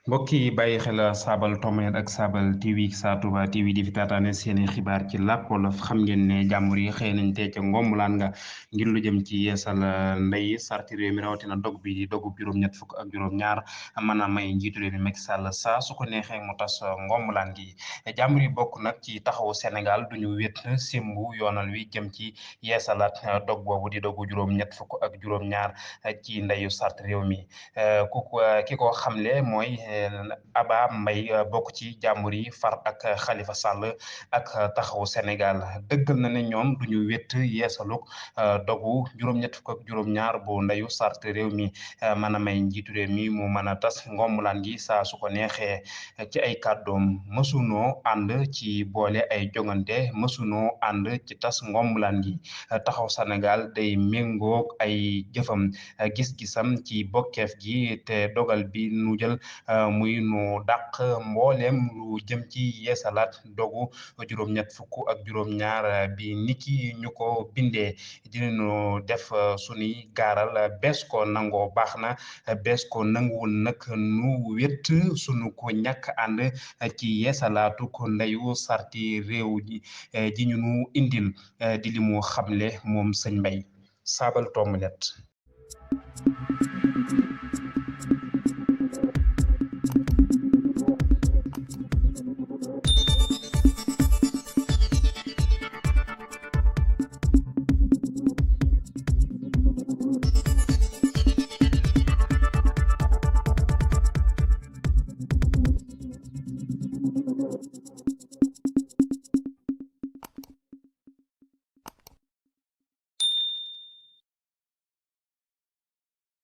mbokk yi bàyyi xel Saabal Tomonet ak Saabal TV Sa Touba TV di fi taataane seeni xibaar ci làkk wolof xam ngeen ne jàmbur yi xëy nañ tey ca ngombulaan nga ngir lu jëm ci yeesal ndey sarti réew mi rawatina dog bi di dogu juróom-ñett fukk ak juróom-ñaar mën a may njiitu réew mi Macky Sall saa su ko neexee mu tas ngombulaan gi jàmbur yi bokk nag ci taxawu Sénégal duñu wét simbu yoonal wi jëm ci yeesalaat dog boobu di dogu juróom-ñett fukk ak juróom-ñaar ci ndeyu sart réew mi ki ko xamle mooy Aba Mbaye bokk ci jàmbur yi far ak Khalifa Sall ak taxawu Sénégal dëggal na ne ñoom duñu wét yeesaluk dogu juróom-ñett fukk ak juróom-ñaar bu ndeyu sart réew mi mën a may njiitu réew mi mu mën a tas ngombulaan gi saa su ko neexee ci ay kàddoom mësunoo ànd ci boole ay jongante mësunoo ànd ci tas ngombulaan gi taxaw Sénégal day méngoog ay jëfam gis-gisam ci bokkeef gi te dogal bi nu jël muy nu dàq mbooleem lu jëm ci yeesalaat dogu juróom-ñett fukk ak juróom-ñaar bi niki ñu ko bindee dinañu def sunuy gaaral bees ko nangoo baax na bees ko nanguwul nag nu wét sunu ko ñàkk ànd ci yeesalaatu ko ndeyu sarti réew ji ñu nu indil di li mu xamle moom sëñ Mbay Saabal Tomonet